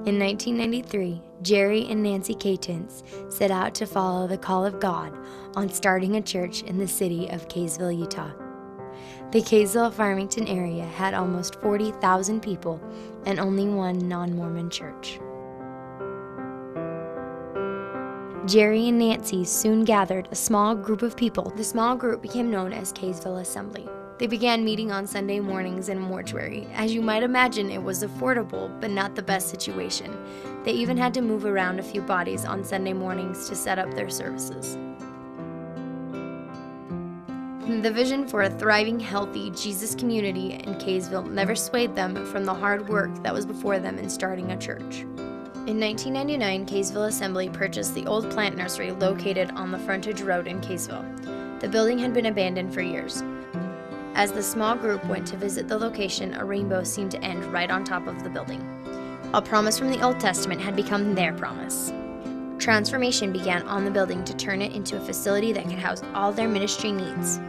In 1993, Jerry and Nancy Katens set out to follow the call of God on starting a church in the city of Kaysville, Utah. The Kaysville-Farmington area had almost 40,000 people and only one non-Mormon church. Jerry and Nancy soon gathered a small group of people. The small group became known as Kaysville Assembly. They began meeting on Sunday mornings in a mortuary. As you might imagine, it was affordable, but not the best situation. They even had to move around a few bodies on Sunday mornings to set up their services. The vision for a thriving, healthy Jesus community in Kaysville never swayed them from the hard work that was before them in starting a church. In 1999, Kaysville Assembly purchased the old plant nursery located on the frontage road in Kaysville. The building had been abandoned for years. As the small group went to visit the location, a rainbow seemed to end right on top of the building. A promise from the Old Testament had become their promise. Transformation began on the building to turn it into a facility that could house all their ministry needs.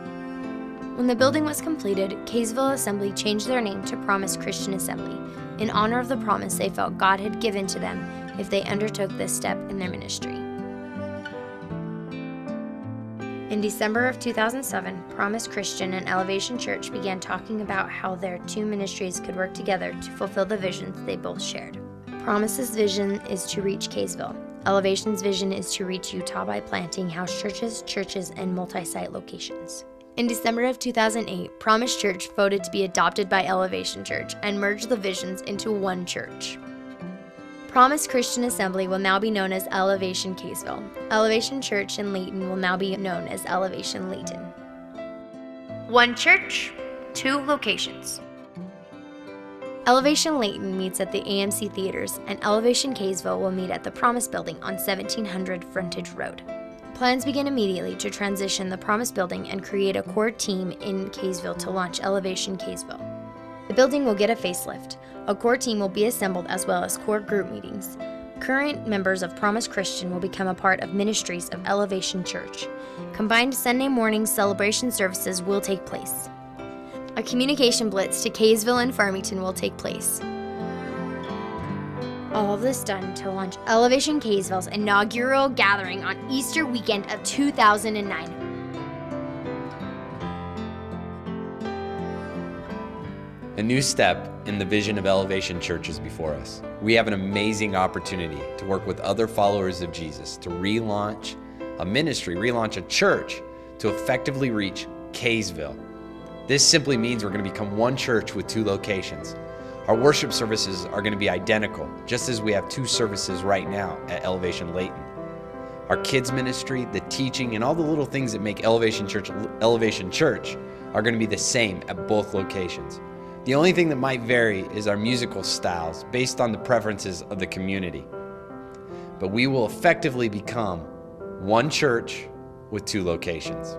When the building was completed, Kaysville Assembly changed their name to Promise Christian Assembly, in honor of the promise they felt God had given to them if they undertook this step in their ministry. In December of 2007, Promise Christian and Elevation Church began talking about how their two ministries could work together to fulfill the visions they both shared. Promise's vision is to reach Kaysville. Elevation's vision is to reach Utah by planting house churches, and multi-site locations. In December of 2008, Promise Church voted to be adopted by Elevation Church and merged the visions into one church. Promise Christian Assembly will now be known as Elevation Kaysville. Elevation Church in Layton will now be known as Elevation Layton. One church, two locations. Elevation Layton meets at the AMC Theaters, and Elevation Kaysville will meet at the Promise Building on 1700 Frontage Road. Plans begin immediately to transition the Promise Building and create a core team in Kaysville to launch Elevation Kaysville. The building will get a facelift. A core team will be assembled as well as core group meetings. Current members of Promise Christian will become a part of ministries of Elevation Church. Combined Sunday morning celebration services will take place. A communication blitz to Kaysville and Farmington will take place. All of this done to launch Elevation Kaysville's inaugural gathering on Easter weekend of 2009. A new step in the vision of Elevation Church is before us. We have an amazing opportunity to work with other followers of Jesus to relaunch a ministry, relaunch a church to effectively reach Kaysville. This simply means we're going to become one church with two locations. Our worship services are going to be identical, just as we have two services right now at Elevation Layton. Our kids ministry, the teaching, and all the little things that make Elevation Church are going to be the same at both locations. The only thing that might vary is our musical styles based on the preferences of the community. But we will effectively become one church with two locations.